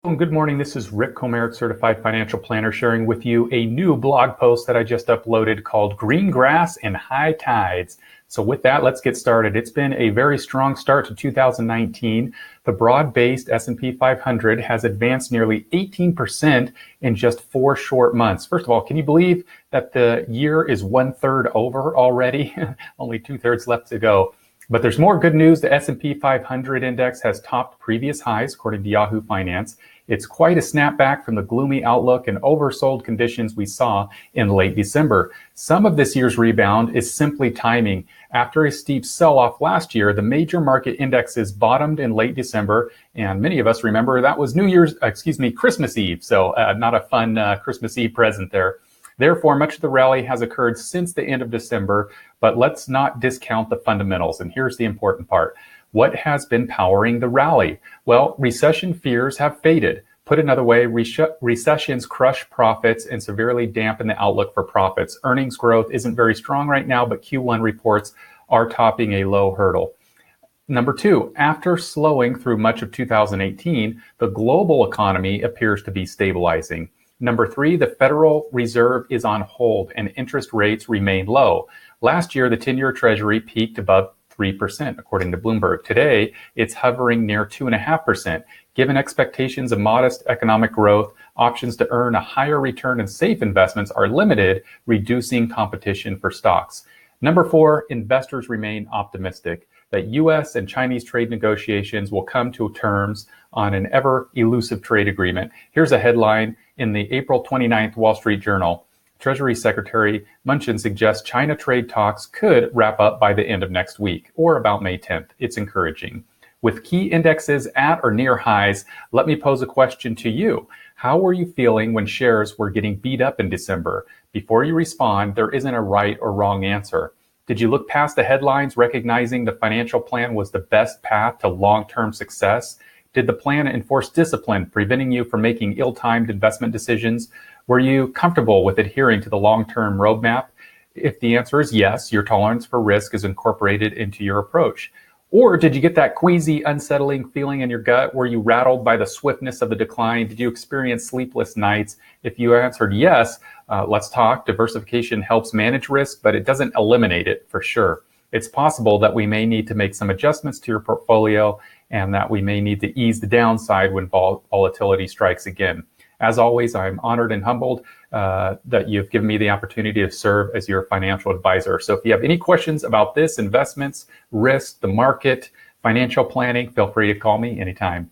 Good morning. This is Rick Komarek, Certified Financial Planner, sharing with you a new blog post that I just uploaded called Green Grass and High Tides. So with that, let's get started. It's been a very strong start to 2019. The broad-based S&P 500 has advanced nearly 18% in just 4 short months. First of all, can you believe that the year is 1/3 over already? Only 2/3 left to go. But there's more good news. The S&P 500 index has topped previous highs, according to Yahoo Finance. It's quite a snapback from the gloomy outlook and oversold conditions we saw in late December. Some of this year's rebound is simply timing. After a steep sell-off last year, the major market indexes bottomed in late December, and many of us remember that was Christmas Eve. So not a fun Christmas Eve present there. Therefore, much of the rally has occurred since the end of December, but let's not discount the fundamentals. And here's the important part. What has been powering the rally? Well, recession fears have faded. Put another way, recessions crush profits and severely dampen the outlook for profits. Earnings growth isn't very strong right now, but Q1 reports are topping a low hurdle. Number two, after slowing through much of 2018, the global economy appears to be stabilizing. Number three, the Federal Reserve is on hold and interest rates remain low. Last year, the 10-year Treasury peaked above 3%, according to Bloomberg. Today, it's hovering near 2.5%. Given expectations of modest economic growth, options to earn a higher return in safe investments are limited, reducing competition for stocks. Number four, investors remain optimistic that U.S. and Chinese trade negotiations will come to terms on an ever-elusive trade agreement. Here's a headline in the April 29th Wall Street Journal. Treasury Secretary Mnuchin suggests China trade talks could wrap up by the end of next week, or about May 10th. It's encouraging. With key indexes at or near highs, let me pose a question to you. How were you feeling when shares were getting beat up in December? Before you respond, there isn't a right or wrong answer. Did you look past the headlines, recognizing the financial plan was the best path to long-term success? Did the plan enforce discipline, preventing you from making ill-timed investment decisions? Were you comfortable with adhering to the long-term roadmap? If the answer is yes, your tolerance for risk is incorporated into your approach. Or did you get that queasy, unsettling feeling in your gut? Were you rattled by the swiftness of the decline? Did you experience sleepless nights? If you answered yes, let's talk. Diversification helps manage risk, but it doesn't eliminate it for sure. It's possible that we may need to make some adjustments to your portfolio and that we may need to ease the downside when volatility strikes again. As always, I'm honored and humbled that you've given me the opportunity to serve as your financial advisor. So if you have any questions about this, investments, risk, the market, financial planning, feel free to call me anytime.